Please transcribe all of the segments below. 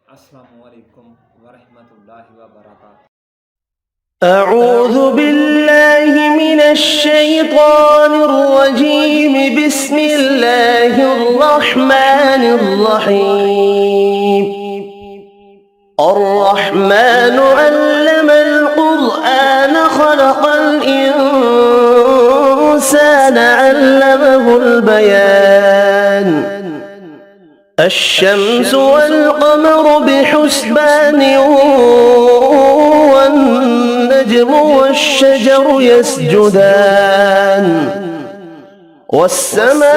अस्सलामु अलैकुम वरहमतुल्लाहि वबरकातुहू। أعوذ بالله من الشيطان الرجيم. بسم الله الرحمن الرحيم. الرحمن علم القرآن خلق الإنسان علمه البيان. الشمس والقمر بحسبان والنجم والشجر يسجدان والسماء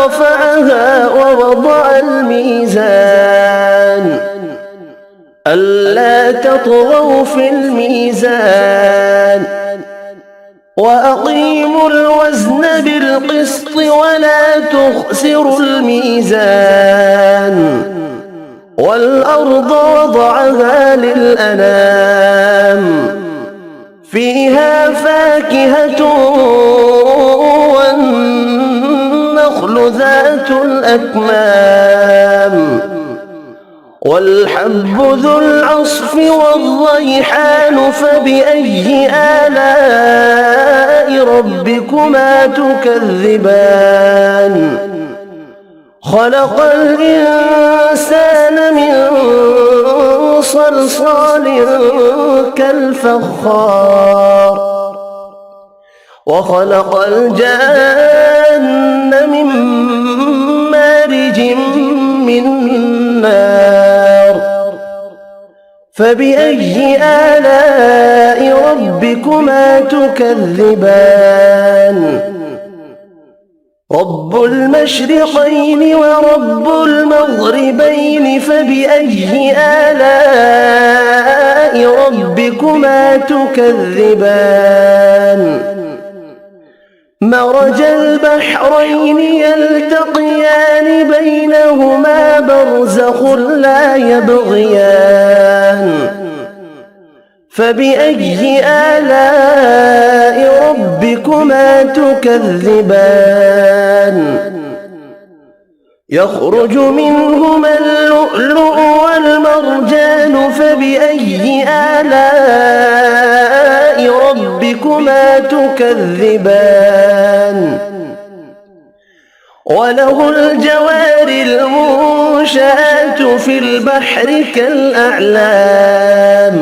رفعها ووضع الميزان ألا تطغوا في الميزان وأقيموا الوزن بالقسط ولا تخسروا الميزان والأرض وضعها للأنام فيها فاكهة والنخل ذات الأكمام والحب ذو العصف والريحان. فبأي آلاء ربكما تكذبان؟ خلق الإنسان من صلصال كالفخار وخلق الجان من مارج من نار. فبأي آلاء ربكما تكذبان؟ رب المشرقين ورب المغربين. فبأي آلاء ربكما تكذبان؟ مرج البحرين يلتقيان بينهما برزخ لا يبغيان. فبأي آلاء ربكما تكذبان؟ يخرج منهما اللؤلؤ والمرجان. فبأي آلاء ربكما تكذبان؟ وله الجوار المنشآت في البحر كالأعلام.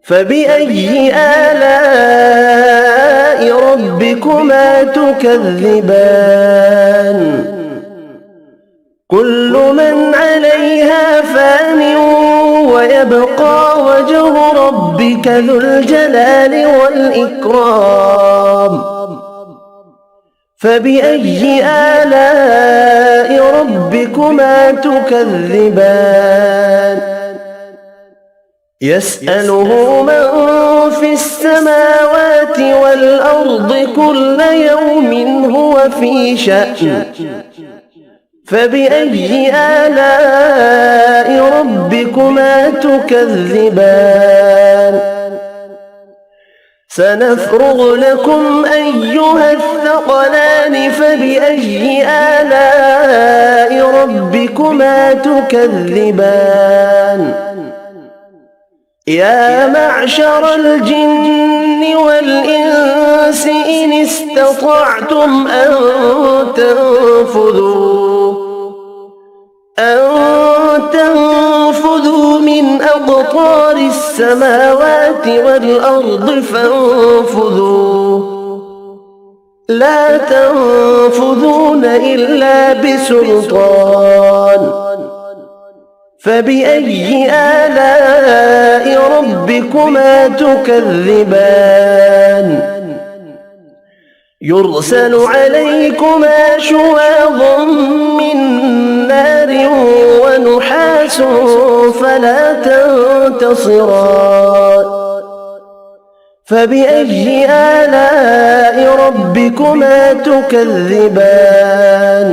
فبأي آلاء ربكما تكذبان؟ كل من عليها فان ويبقى وجه ربك ذو الجلال والإكرام. فبأي آلاء ربكما تكذبان؟ يسأله من في السماوات والأرض كل يوم هو في شأن. فبأي آلاء ربكما تكذبان؟ سنفرغ لكم أيها الثقلان. فبأي آلاء ربكما تكذبان؟ يا معشر الجن والإنس إن استطعتم أن تنفذوا من أقطار السماوات والأرض فانفذوا لا تنفذون إلا بسلطان. فبأي آلاء ربكما تكذبان؟ يرسل عليكما شواظ من نار ونحاس فلا تنتصران. فبأي آلاء ربكما تكذبان؟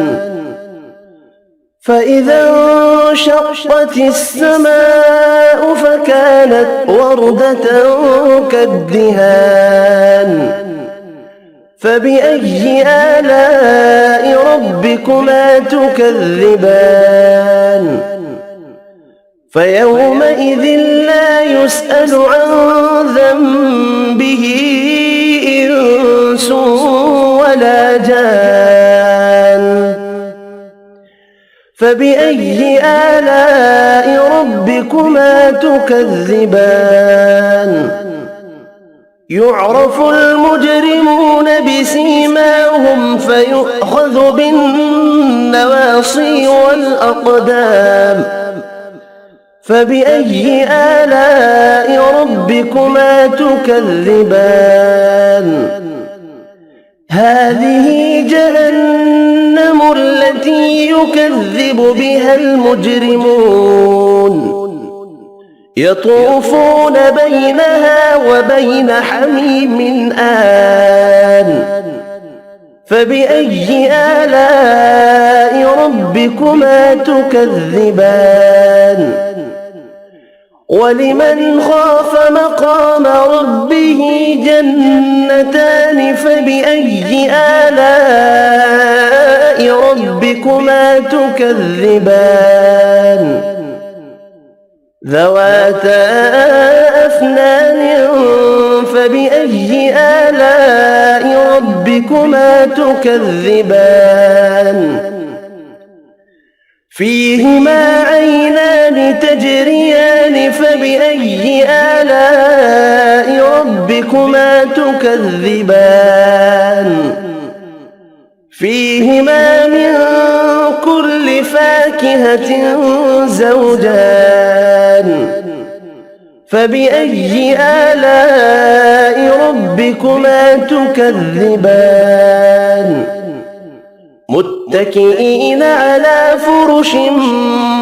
فإذا انشقت السماء فكانت وردة كالدهان. فبأي آلاء ربكما تكذبان فيومئذ لا يسأل عن ذنبه إنس ولا جان فبأي آلاء ربكما تكذبان يعرف المجرمون بسيماهم فيؤخذ بالنواصي والأقدام فبأي آلاء ربكما تكذبان هذه جهنم التي يكذب بها المجرمون يطوفون بينها وبين حميم آن فبأي آلاء ربكما تكذبان ولمن خاف مقام ربه جنتان فبأي آلاء ربكما تكذبان ذواتا أفنان فبأي آلاء ربكما تكذبان فيهما عينان تجريان فبأي آلاء ربكما تكذبان فيهما من كل فاكهة زوجان فبأي آلاء ربكما تكذبان متكئين على فرش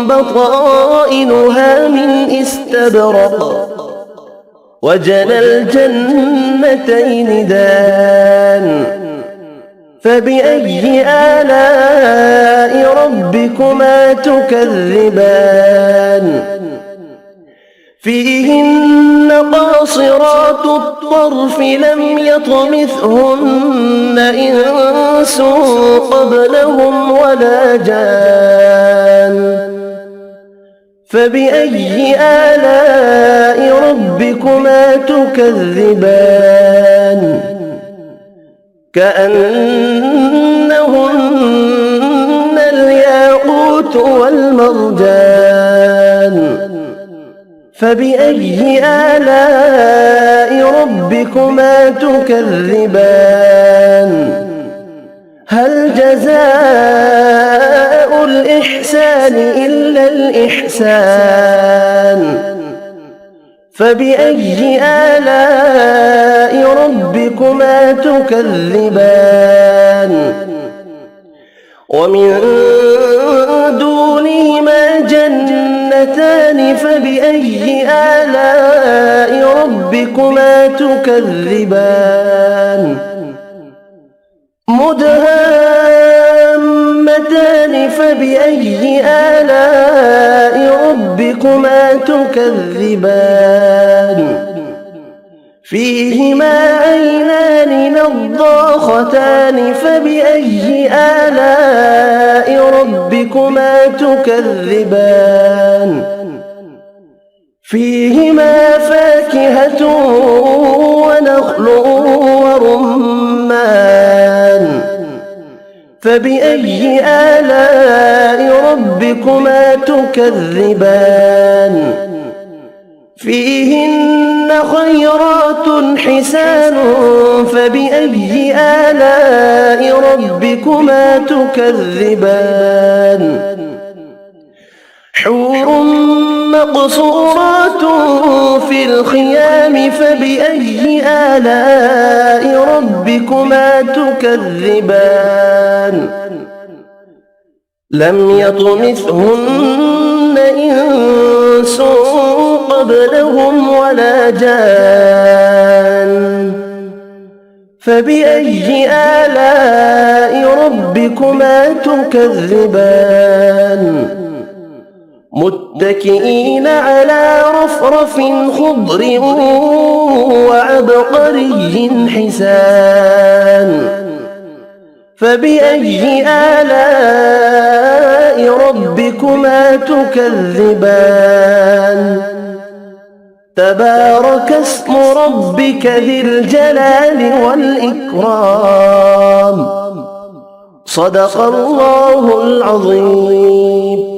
بطائنها من استبرق وجنى الجنتين دان فبأي آلاء ربكما تكذبان فيهن قاصرات الطرف لم يطمثهن إنس قبلهم ولا جان فبأي آلاء ربكما تكذبان كأنهن الياقوت والمرجان فبأي آلاء ربكما تكذبان هل جزاء الإحسان إلا الإحسان فبأي آلاء ربكما تكذبان ومن دونهما جنتان فبأي آلاء ربكما تكذبان مدهامتان فبأي آلاء ربكما تكذبان فيهما عينان نضاختان فبأي آلاء ربكما تكذبان فيهما فاكهة ونخل ورمان فبأي آلاء ربكما تكذبان فيهن خيرات حسان فبأي آلاء ربكما تكذبان حور مقصورات في الخيام فبأي آلاء ربكما تكذبان لم يطمثهن إنس قبلهم ولا جان فبأي آلاء ربكما تكذبان متكئين على رفرف خضر وعبقري حسان فبأي آلاء ربكما تكذبان تبارك اسم ربك ذي الجلال والإكرام صدق الله العظيم.